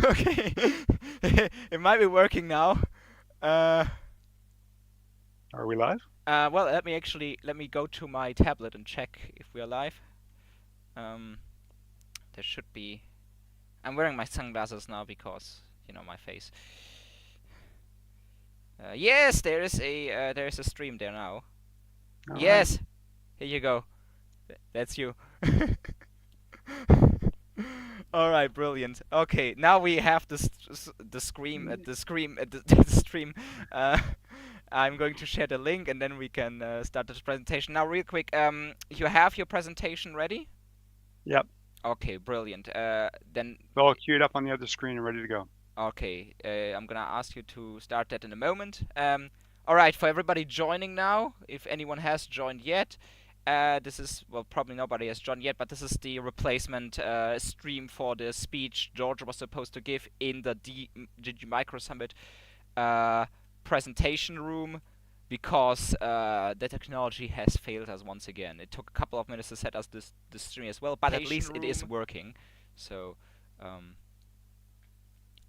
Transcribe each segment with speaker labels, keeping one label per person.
Speaker 1: Okay. It might be working now. Uh,
Speaker 2: Are we live?
Speaker 1: well, let me go to my tablet and check if we are live. Um, there should be. I'm wearing my sunglasses now because my face. Yes, there is a stream there now.
Speaker 2: All right.
Speaker 1: Yes, here you go. That's you. All right, brilliant. Okay, now we have the scream the scream the stream. Uh, I'm going to share the link and then we can start this presentation. Now, real quick, you have your presentation ready?
Speaker 2: Yep.
Speaker 1: Okay, brilliant. Then,
Speaker 2: It's all queued up on the other screen and ready to go.
Speaker 1: okay, I'm gonna ask you to start that in a moment. All right, for everybody joining now, if anyone has joined yet, this is, well, probably nobody has joined yet, but this is the replacement stream for the speech George was supposed to give in the DG Micro Summit presentation room because the technology has failed us once again. It took a couple of minutes to set us this stream as well, but at least it is working. So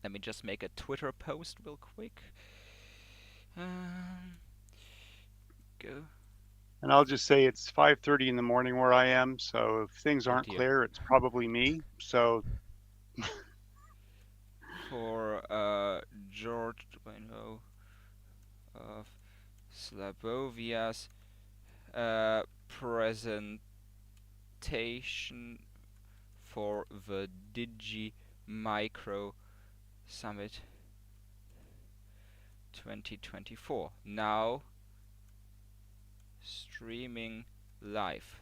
Speaker 1: let me just make a Twitter post real quick. Go.
Speaker 2: And I'll just say it's 5:30 in the morning where I am, so if things
Speaker 1: Oh
Speaker 2: aren't
Speaker 1: dear.
Speaker 2: clear, it's probably me. So
Speaker 1: For George Bueno of Slabovia's presentation for the Digi Micro Summit 2024. Now streaming live.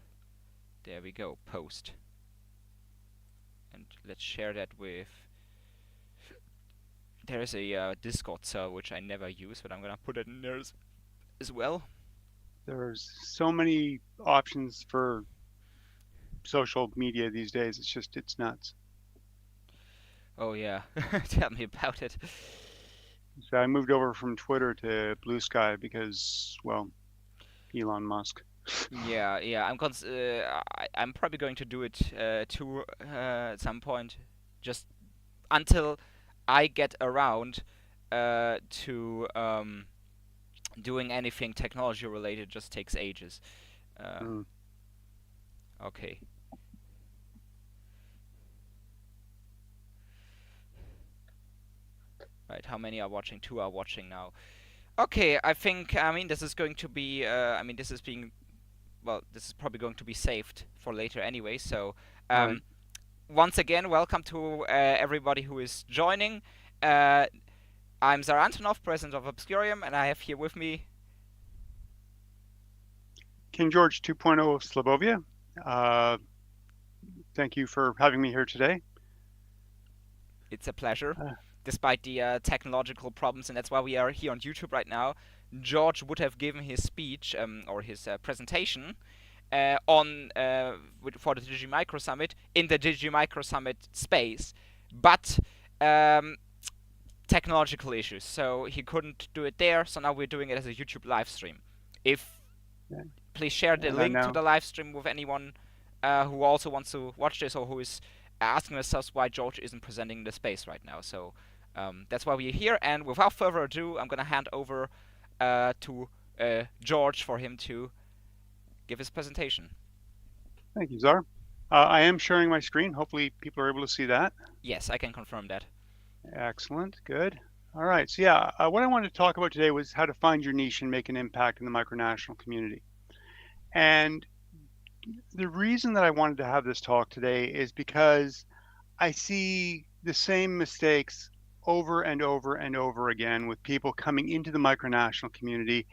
Speaker 1: There we go. Post. And let's share that with. There is a Discord server which I never use, but I'm gonna put it in there as well.
Speaker 2: there's so many options for social media these days. It's nuts.
Speaker 1: Oh yeah, tell me about it.
Speaker 2: So I moved over from Twitter to Blue Sky because, well, Elon Musk.
Speaker 1: Yeah. I'm probably going to do it too at some point, just until I get around to doing anything technology related. Just takes ages. Uh,
Speaker 2: Mm.
Speaker 1: okay. Right, how many are watching? Two are watching now. Okay, I mean, this is going to be, this is being, well, this is probably going to be saved for later anyway, so,
Speaker 2: Right.
Speaker 1: once again, welcome to everybody who is joining. Uh, I'm Zar Antonov, president of Obscurium, and I have here with me.
Speaker 2: King George 2.0 of Slabovia. Uh, thank you for having me here today.
Speaker 1: It's a pleasure,
Speaker 2: Uh,
Speaker 1: despite the technological problems, and that's why we are here on YouTube right now. George would have given his speech, or his presentation, for the Digi Micro Summit in the Digi Micro Summit space, but technological issues, so he couldn't do it there. So now we're doing it as a YouTube live stream. If
Speaker 2: yeah.
Speaker 1: Please share the
Speaker 2: And then
Speaker 1: link to
Speaker 2: now,
Speaker 1: the live stream with anyone who also wants to watch this or who is asking themselves why George isn't presenting the space right now. So that's why we're here. And without further ado, I'm gonna hand over to George for him to give his presentation.
Speaker 2: thank you, Czar. I am sharing my screen. Hopefully, people are able to see that.
Speaker 1: Yes, I can confirm that.
Speaker 2: Excellent. Good. All right. So, yeah, what I wanted to talk about today was how to find your niche and make an impact in the micronational community. And the reason that I wanted to have this talk today is because I see the same mistakes over and over and over again with people coming into the micronational community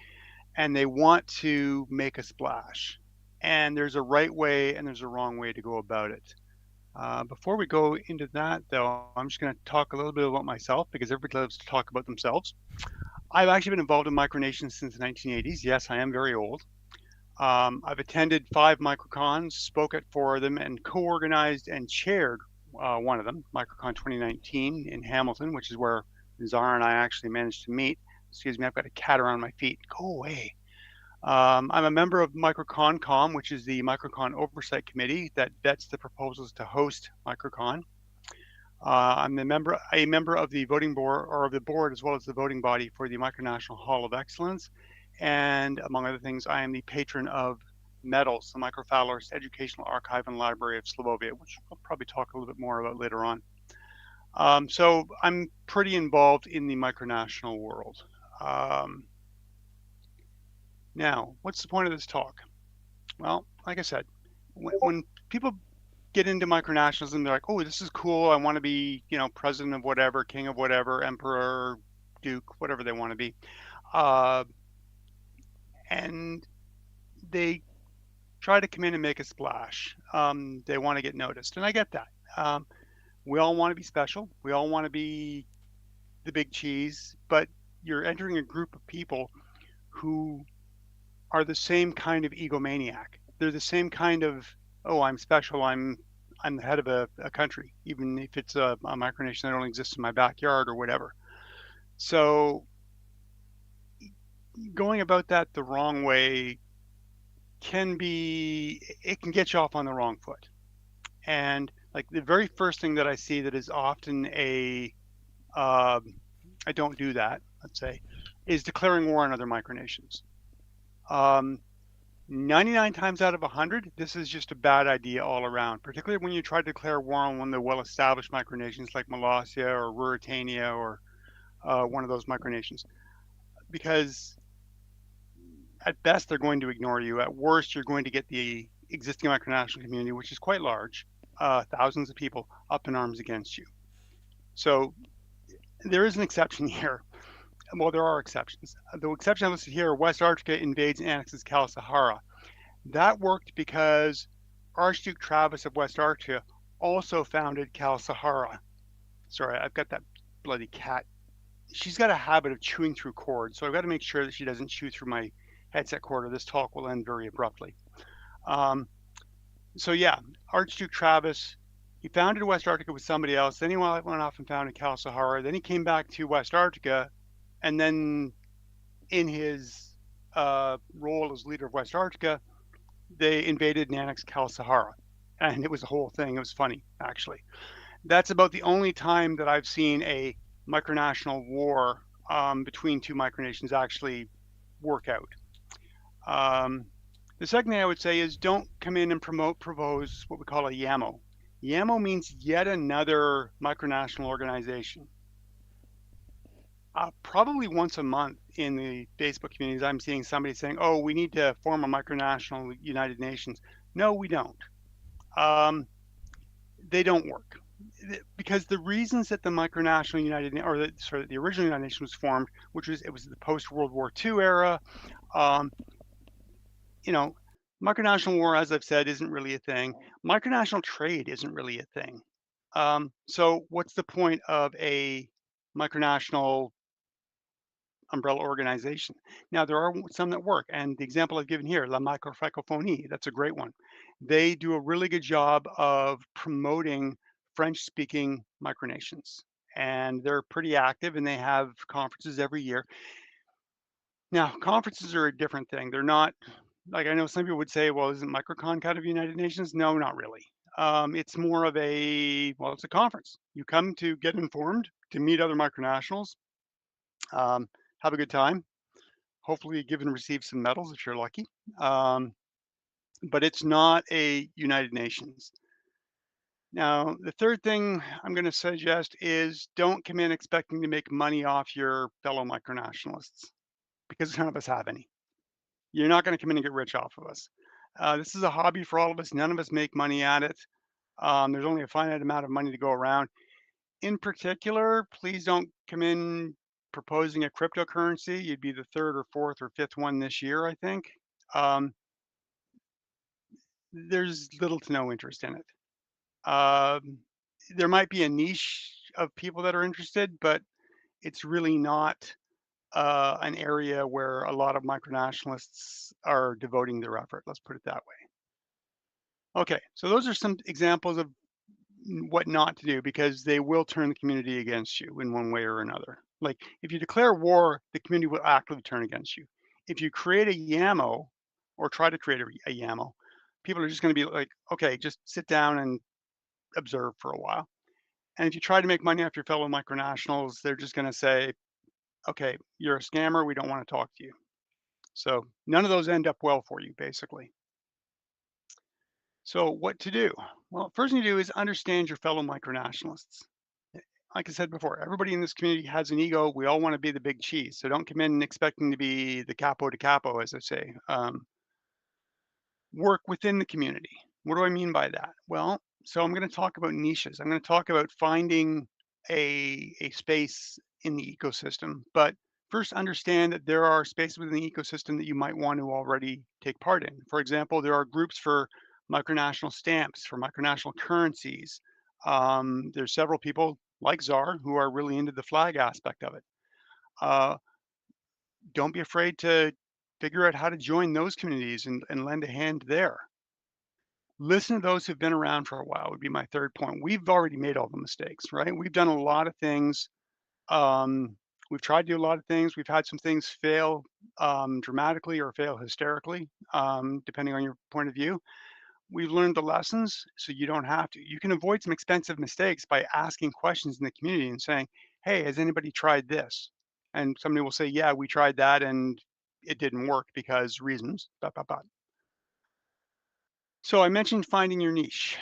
Speaker 2: and they want to make a splash. And there's a right way and there's a wrong way to go about it. Before we go into that, though, I'm just going to talk a little bit about myself because everybody loves to talk about themselves. I've actually been involved in micronations since the 1980s. Yes, I am very old. I've attended 5 microcons, spoke at 4 of them, and co-organized and chaired one of them, MicroCon 2019 in Hamilton, which is where Zara and I actually managed to meet. Excuse me, I've got a cat around my feet. Go away. I'm a member of MicroCon.com, which is the MicroCon Oversight Committee that vets the proposals to host MicroCon. I'm a member of the voting board, or of the board, as well as the voting body for the Micronational Hall of Excellence. And among other things, I am the patron of MEDALS, the Microphallus Educational Archive and Library of Slabovia, which I'll probably talk a little bit more about later on. So I'm pretty involved in the micronational world. Now, what's the point of this talk? Well, like I said, when people get into micronationalism, they're like, oh, this is cool. I want to be, president of whatever, king of whatever, emperor, duke, whatever they want to be. And they try to come in and make a splash. They want to get noticed. And I get that. We all want to be special. We all want to be the big cheese, but you're entering a group of people who are the same kind of egomaniac. They're the same kind of, oh, I'm special. I'm the head of a country, even if it's a micronation that only exists in my backyard or whatever. So going about that the wrong way it can get you off on the wrong foot. And like the very first thing that I see that is often I don't do that, let's say, is declaring war on other micronations. 99 times out of 100, this is just a bad idea all around, particularly when you try to declare war on one of the well-established micronations like Molossia or Ruritania or one of those micronations. Because at best, they're going to ignore you. At worst, you're going to get the existing micronational community, which is quite large, thousands of people, up in arms against you. So there is an exception here. Well, there are exceptions. The exception I listed here, West Arctica invades and annexes Cala-Sahara. That worked because Archduke Travis of West Arctica also founded Cala-Sahara. Sorry, I've got that bloody cat. She's got a habit of chewing through cords, so I've got to make sure that she doesn't chew through my headset cord, or this talk will end very abruptly. So yeah, Archduke Travis, he founded West Arctica with somebody else. Then he went off and founded Cala-Sahara. Then he came back to West Arctica, and then in his role as leader of West Arctica, they invaded and annexed Cala-Sahara. And it was a whole thing. It was funny, actually. That's about the only time that I've seen a micronational war between two micronations actually work out. The second thing I would say is don't come in and propose what we call a YAMO. YAMO means yet another micronational organization. Probably once a month in the Facebook communities, I'm seeing somebody saying, oh, we need to form a micronational United Nations. No, we don't. They don't work. Because the reasons that the micronational the original United Nations was formed, it was the post-World War II era, micronational war, as I've said, isn't really a thing. Micronational trade isn't really a thing. So what's the point of a micronational umbrella organization? Now, there are some that work, and the example I've given here, La Microfrancophonie, that's a great one. They do a really good job of promoting French-speaking micronations, and they're pretty active, and they have conferences every year. Now, conferences are a different thing. They're not, like, I know some people would say, well, isn't MicroCon kind of United Nations? No, not really. It's more of it's a conference. You come to get informed, to meet other micronationals, have a good time. Hopefully give and receive some medals if you're lucky. But it's not a United Nations. Now, the third thing I'm going to suggest is don't come in expecting to make money off your fellow micronationalists, because none of us have any. You're not going to come in and get rich off of us. This is a hobby for all of us. None of us make money at it. There's only a finite amount of money to go around. In particular, please don't come in proposing a cryptocurrency. You'd be the third or fourth or fifth one this year, I think. There's little to no interest in it. There might be a niche of people that are interested, but it's really not an area where a lot of micronationalists are devoting their effort. Let's put it that way. Okay, so those are some examples of what not to do, because they will turn the community against you in one way or another. Like if you declare war, the community will actively turn against you. If you create a YAMO or try to create a YAMO, people are just going to be like, okay, just sit down and observe for a while. And if you try to make money off your fellow micronationals, they're just going to say, okay, you're a scammer. We don't want to talk to you. So none of those end up well for you, basically. So what to do? Well, first thing to do is understand your fellow micronationalists. Like I said before, everybody in this community has an ego. We all want to be the big cheese. So don't come in expecting to be the capo de capo, as I say. Work within the community. What do I mean by that? Well, so I'm going to talk about niches. I'm going to talk about finding a space in the ecosystem, but first understand that there are spaces within the ecosystem that you might want to already take part in. For example, there are groups for micronational stamps, for micronational currencies. There's several people like Czar who are really into the flag aspect of it. Uh, don't be afraid to figure out how to join those communities and lend a hand there. Listen to those who've been around for a while would be my third point. We've already made all the mistakes, right? We've done a lot of things. Um, we've tried to do a lot of things. We've had some things fail dramatically or fail hysterically, depending on your point of view. We've learned the lessons, so you don't have to. You can avoid some expensive mistakes by asking questions in the community and saying, "Hey, has anybody tried this?" And somebody will say, "Yeah, we tried that and it didn't work because reasons." Dot, dot, dot. So I mentioned finding your niche.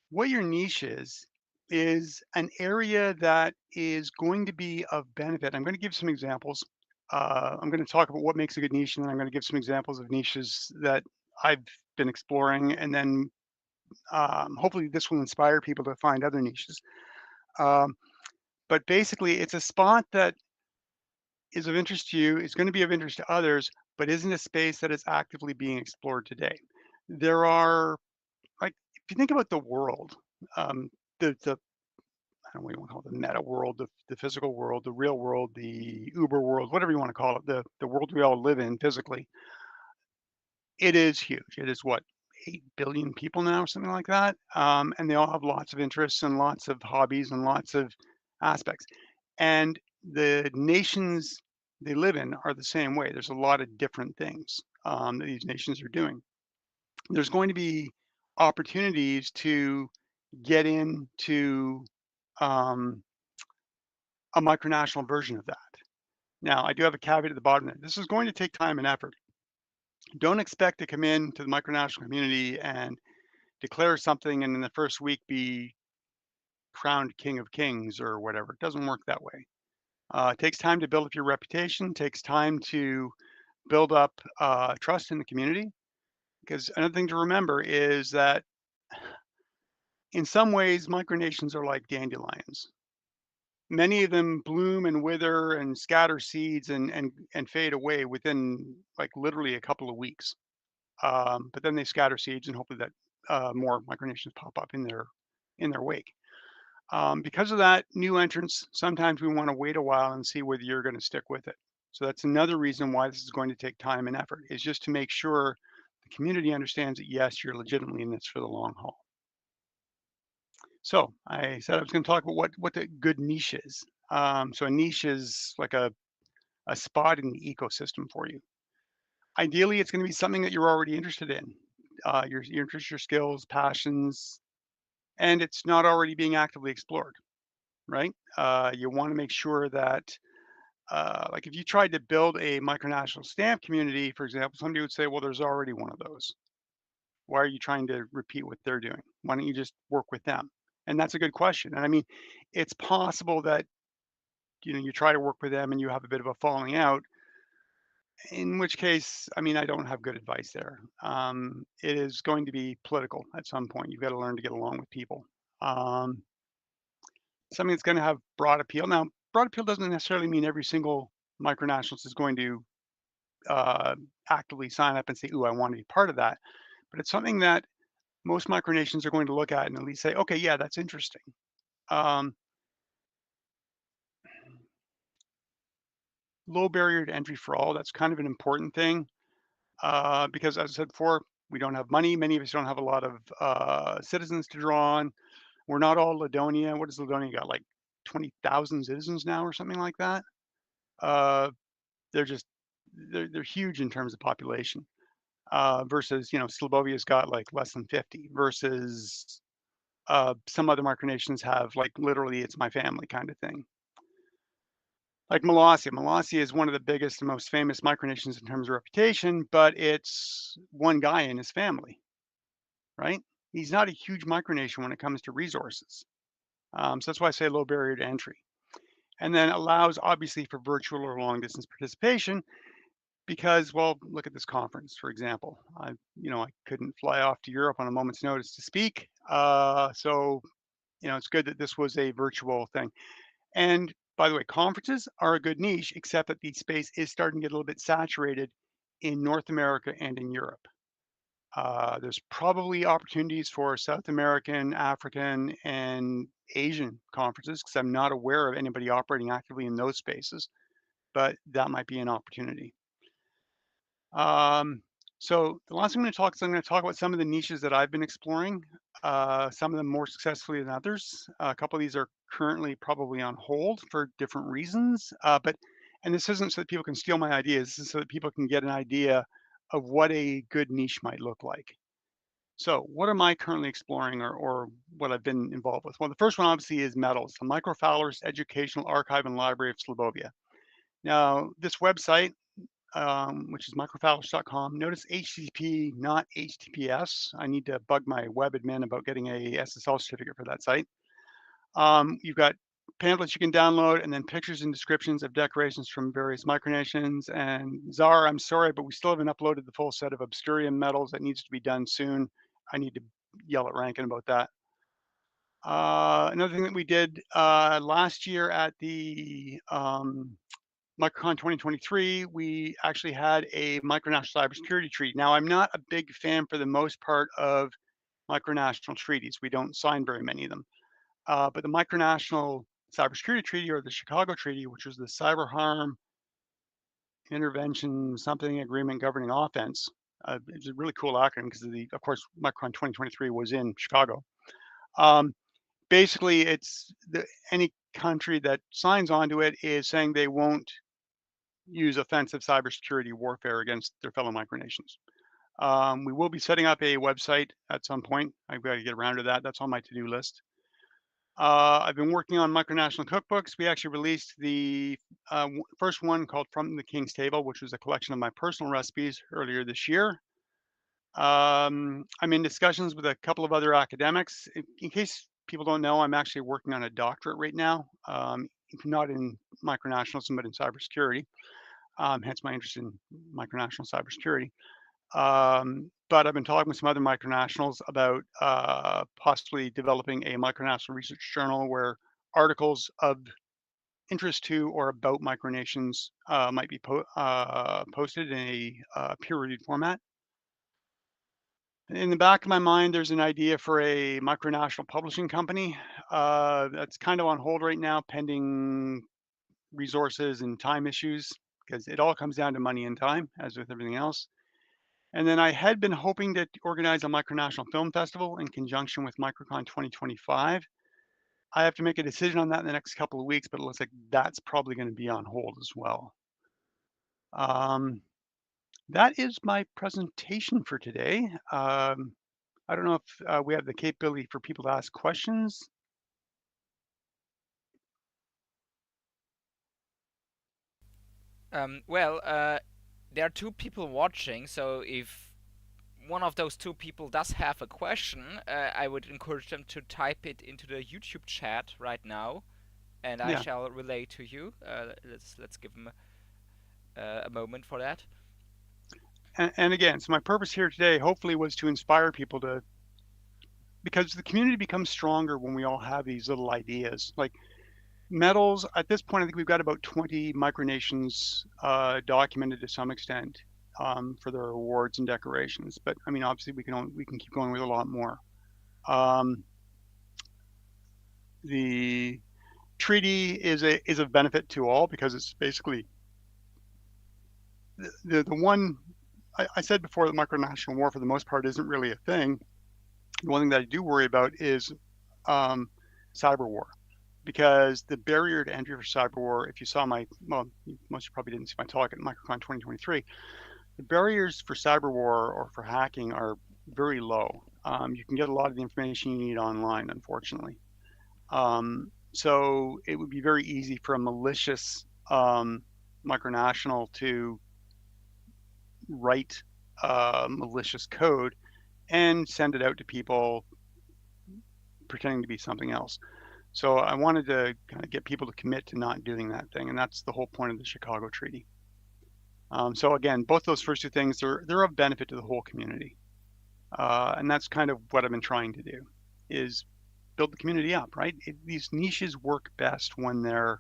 Speaker 2: What your niche is an area that is going to be of benefit. I'm going to give some examples. I'm going to talk about what makes a good niche, and then I'm going to give some examples of niches that I've been exploring, and then hopefully this will inspire people to find other niches. Um, but basically, it's a spot that is of interest to you, is going to be of interest to others, but isn't a space that is actively being explored today. There are, like, if you think about the world, um, the I don't know what you want to call it, the meta world, the physical world, the real world, the Uber world, whatever you want to call it, the world we all live in physically, it is huge. It is what, 8 billion people now, or something like that. And they all have lots of interests and lots of hobbies and lots of aspects. And the nations they live in are the same way. There's a lot of different things that these nations are doing. There's going to be opportunities to get into um, a micronational version of that. Now, I do have a caveat at the bottom there. This is going to take time and effort. Don't expect to come into the micronational community and declare something and in the first week be crowned king of kings or whatever. It doesn't work that way. It takes time to build up your reputation, takes time to build up trust in the community. Because another thing to remember is that in some ways, micronations are like dandelions. Many of them bloom and wither and scatter seeds and fade away within like literally a couple of weeks. But then they scatter seeds and hopefully that more micronations pop up in their wake. Because of that, new entrants, sometimes we want to wait a while and see whether you're going to stick with it. So that's another reason why this is going to take time and effort, is just to make sure the community understands that yes, you're legitimately in this for the long haul. So I said I was going to talk about what the good niche is. So a niche is like a spot in the ecosystem for you. Ideally, it's going to be something that you're already interested in, your interests, your skills, passions, and it's not already being actively explored, right? You want to make sure that, like, if you tried to build a micronational stamp community, for example, somebody would say, "Well, there's already one of those. Why are you trying to repeat what they're doing? Why don't you just work with them?" And that's a good question. And I mean, it's possible that you try to work with them and you have a bit of a falling out. In which case, I mean, I don't have good advice there. It is going to be political at some point. You've got to learn to get along with people. Um, Something that's going to have broad appeal. Now, broad appeal doesn't necessarily mean every single micronationalist is going to uh, actively sign up and say, "Ooh, I want to be part of that." But it's something that most micronations are going to look at and at least say, "Okay, yeah, that's interesting." Um, Low barrier to entry for all. That's kind of an important thing because, as I said before, we don't have money. Many of us don't have a lot of citizens to draw on. We're not all Ladonia. What does Ladonia got? Like 20,000 citizens now or something like that? Uh, they're just they're huge in terms of population, versus Slavovia's got like less than 50 versus some other micronations have, like, literally it's my family kind of thing. Like Molossia. Molossia is one of the biggest and most famous micronations in terms of reputation, but it's one guy in his family, right? He's not a huge micronation when it comes to resources. So that's why I say low barrier to entry. And then allows obviously for virtual or long distance participation because, well, look at this conference, for example. I couldn't fly off to Europe on a moment's notice to speak. So, it's good that this was a virtual thing. And by the way, conferences are a good niche, except that the space is starting to get a little bit saturated in North America and in Europe. There's probably opportunities for South American, African, and Asian conferences because I'm not aware of anybody operating actively in those spaces, but that might be an opportunity. Um, so the last thing I'm going to talk about some of the niches that I've been exploring. Some of them more successfully than others. A couple of these are currently probably on hold for different reasons. And this isn't so that people can steal my ideas. This is so that people can get an idea of what a good niche might look like. So what am I currently exploring or what I've been involved with? Well, the first one obviously is metals, the Microphallus Educational Archive and Library of Slabovia. Now, this website which is microphallus.com. Notice HTTP, not HTTPS. I need to bug my web admin about getting a SSL certificate for that site. You've got pamphlets you can download and then pictures and descriptions of decorations from various micronations. And Czar, I'm sorry, but we still haven't uploaded the full set of Obscurium medals. That needs to be done soon. I need to yell at Rankin about that. Another thing that we did last year at the MicroCon 2023, we actually had a micronational cybersecurity treaty. Now, I'm not a big fan for the most part of micronational treaties. We don't sign very many of them. But the micronational cybersecurity treaty or the Chicago Treaty, which was the cyber harm intervention something agreement governing offense, it's a really cool acronym because of course, MicroCon 2023 was in Chicago. Basically, any country that signs onto it is saying they won't use offensive cybersecurity warfare against their fellow micronations. We will be setting up a website at some point. I've got to get around to that. That's on my to-do list. I've been working on micronational cookbooks. We actually released the first one called From the King's Table, which was a collection of my personal recipes earlier this year. I'm in discussions with a couple of other academics. In case people don't know, I'm actually working on a doctorate right now, not in micronationalism, but in cybersecurity. Hence my interest in micronational cybersecurity. But I've been talking with some other micronationals about possibly developing a micronational research journal where articles of interest to or about micronations might be posted in a peer-reviewed format. In the back of my mind, there's an idea for a micronational publishing company. That's kind of on hold right now, pending resources and time issues, because it all comes down to money and time, as with everything else. And then I had been hoping to organize a micronational film festival in conjunction with MicroCon 2025. I have to make a decision on that in the next couple of weeks, but it looks like that's probably going to be on hold as well. That is my presentation for today. I don't know if we have the capability for people to ask questions.
Speaker 1: There are two people watching, so if one of those two people does have a question, I would encourage them to type it into the YouTube chat right now, and I
Speaker 2: Yeah,
Speaker 1: shall relay to you. Let's give them a moment for that.
Speaker 2: and again, so my purpose here today hopefully was to inspire people because the community becomes stronger when we all have these little ideas. Like metals, at this point, I think we've got about 20 micronations documented to some extent for their awards and decorations. But I mean, obviously, we can keep going with a lot more. The treaty is a benefit to all because it's basically the one I said before that micronational war for the most part isn't really a thing. The one thing that I do worry about is cyber war, because the barrier to entry for cyber war, if you saw most probably didn't see my talk at MicroCon 2023, the barriers for cyber war or for hacking are very low. You can get a lot of the information you need online, unfortunately. So it would be very easy for a malicious micronational to write malicious code and send it out to people pretending to be something else. So I wanted to kind of get people to commit to not doing that thing, and that's the whole point of the Chicago Treaty. So again, both those first two things, they're of benefit to the whole community. And that's kind of what I've been trying to do, is build the community up, right? These niches work best when they're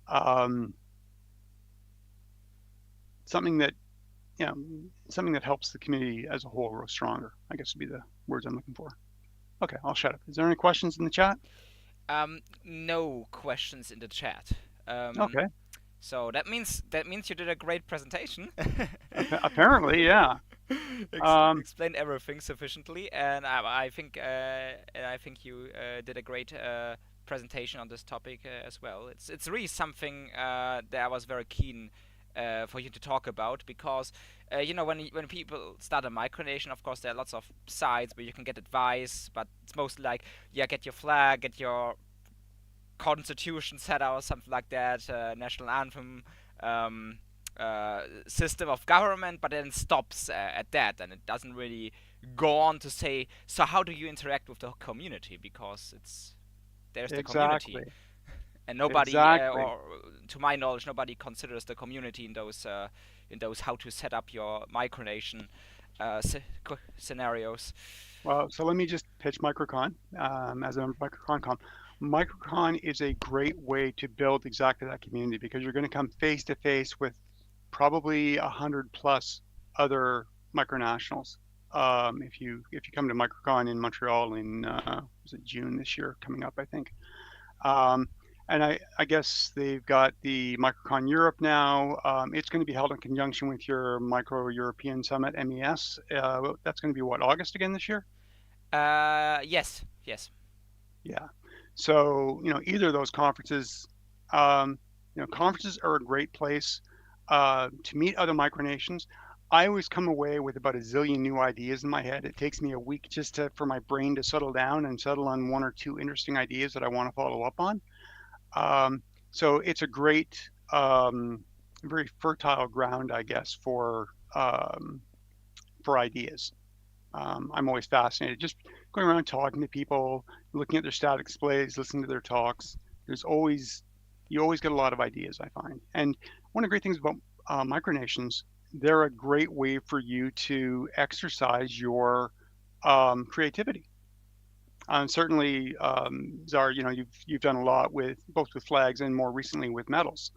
Speaker 2: um, something that, you know, something that helps the community as a whole grow stronger, I guess would be the words I'm looking for. Okay, I'll shut up. Is there any questions in the chat?
Speaker 1: No questions in the chat. Um,
Speaker 2: Okay,
Speaker 1: so that means you did a great presentation.
Speaker 2: apparently, yeah. Um,
Speaker 1: Explained everything sufficiently, and I think you did a great presentation on this topic as well. It's really something that I was very keen for you to talk about, because when people start a micronation, of course there are lots of sites where you can get advice, but it's mostly like, yeah, get your flag, get your constitution set out or something like that, national anthem, um, system of government, but then stops at that, and it doesn't really go on to say, so how do you interact with the community, because there's the community,
Speaker 2: exactly,
Speaker 1: and nobody,
Speaker 2: exactly.
Speaker 1: or to my knowledge, nobody considers the community in those how to set up your micronation scenarios.
Speaker 2: Well, so let me just pitch MicroCon as a MicroCon. MicroCon is a great way to build exactly that community because you're going to come face to face with probably 100 plus other micronationals. If you come to MicroCon in Montreal in was it June this year coming up, I think. Um, and I guess they've got the MicroCon Europe now. It's going to be held in conjunction with your Micro European Summit (MES). That's going to be what, August again this year?
Speaker 1: Yes, yes.
Speaker 2: Yeah. So, either of those conferences, um, conferences are a great place to meet other micronations. I always come away with about a zillion new ideas in my head. It takes me a week just for my brain to settle down and settle on one or two interesting ideas that I want to follow up on. Um, so it's a great, very fertile ground, I guess, for ideas. I'm always fascinated just going around talking to people, looking at their static displays, listening to their talks. You always get a lot of ideas, I find. And one of the great things about micronations, they're a great way for you to exercise your creativity. Certainly, Czar, you've done a lot with both with flags and more recently with metals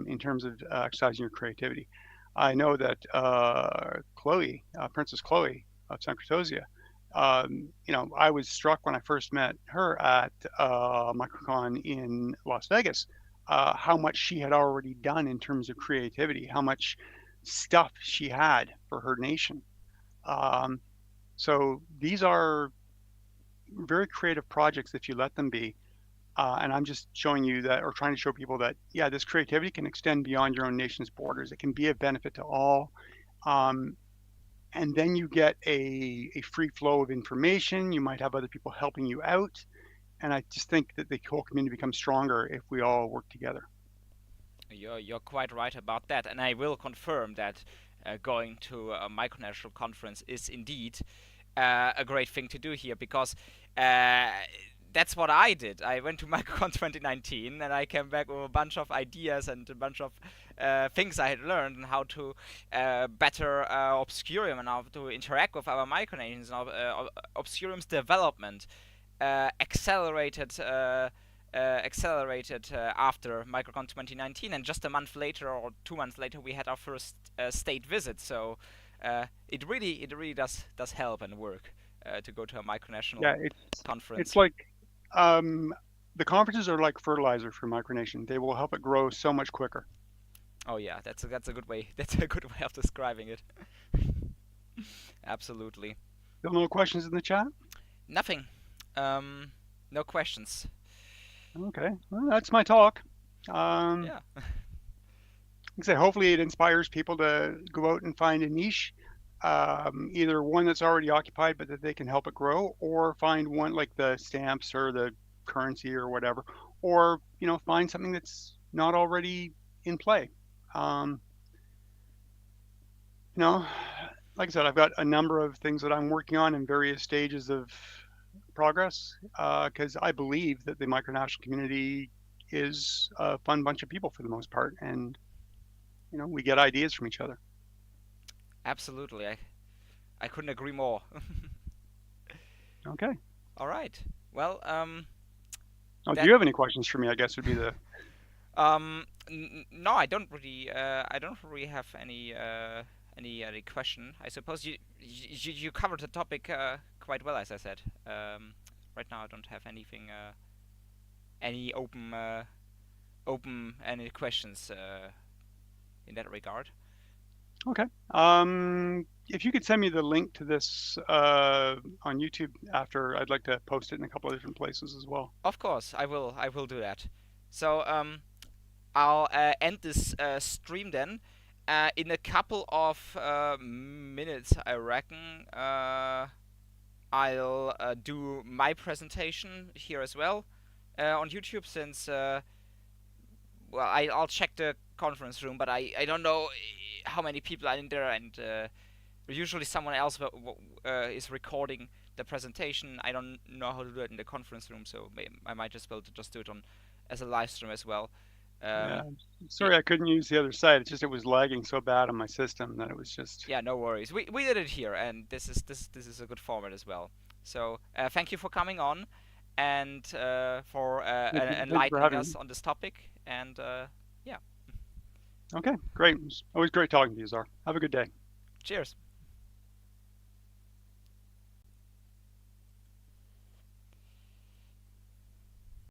Speaker 2: in terms of exercising your creativity. I know that Chloe, Princess Chloe of San Crotosia, I was struck when I first met her at MicroCon in Las Vegas, how much she had already done in terms of creativity, how much stuff she had for her nation. Um, so these are very creative projects if you let them be. And I'm just showing you that, or trying to show people that, yeah, this creativity can extend beyond your own nation's borders. It can be a benefit to all. Um, and then you get a free flow of information. You might have other people helping you out. And I just think that the whole community becomes stronger if we all work together.
Speaker 1: You're quite right about that, and I will confirm that going to a micronational conference is indeed a great thing to do here, because that's what I did. I went to MicroCon 2019 and I came back with a bunch of ideas and a bunch of things I had learned, and how to better Obscurium, and how to interact with our micronations, and Obscurium's development accelerated. Accelerated after MicroCon 2019, and just a month later or 2 months later, we had our first state visit. So it really does help and work to go to a micronational
Speaker 2: Yeah, it's
Speaker 1: conference.
Speaker 2: like um, the conferences are like fertilizer for micronation. They will help it grow so much quicker.
Speaker 1: Oh yeah, that's a good way. That's a good way of describing it. Absolutely.
Speaker 2: Still no questions in the chat?
Speaker 1: Nothing. Um, no questions.
Speaker 2: Okay, well, that's my talk. Um,
Speaker 1: Yeah.
Speaker 2: like I say, hopefully it inspires people to go out and find a niche. either one that's already occupied but that they can help it grow, or find one like the stamps or the currency or whatever, or find something that's not already in play. Um, you know, like I said, I've got a number of things that I'm working on in various stages of progress because I believe that the micronational community is a fun bunch of people for the most part, and we get ideas from each other.
Speaker 1: Absolutely, I couldn't agree more.
Speaker 2: Okay.
Speaker 1: All right. Well,
Speaker 2: Oh, do
Speaker 1: that
Speaker 2: you have any questions for me? I guess would be the
Speaker 1: no, I don't really have any question. I suppose you covered the topic quite well, as I said. Right now, I don't have anything, any open any questions in that regard.
Speaker 2: okay. If you could send me the link to this on YouTube after, I'd like to post it in a couple of different places as well.
Speaker 1: Of course, I will. I will do that. So I'll end this stream then. In a couple of minutes, I reckon. I'll do my presentation here as well on YouTube since well I'll check the conference room, but I don't know how many people are in there, and usually someone else is recording the presentation. I don't know how to do it in the conference room, so I might just be able to just do it on as a live stream as well.
Speaker 2: Yeah,
Speaker 1: Um,
Speaker 2: sorry I couldn't use the other side. It's just it was lagging so bad on my system that it was just.
Speaker 1: yeah, no worries. We did it here, and this is a good format as well. So thank you for coming on, and for
Speaker 2: Thank you for
Speaker 1: enlightening
Speaker 2: having
Speaker 1: us
Speaker 2: me.
Speaker 1: on this topic. And yeah,
Speaker 2: Okay, great. It was always great talking to you, Czar. Have a good day.
Speaker 1: cheers.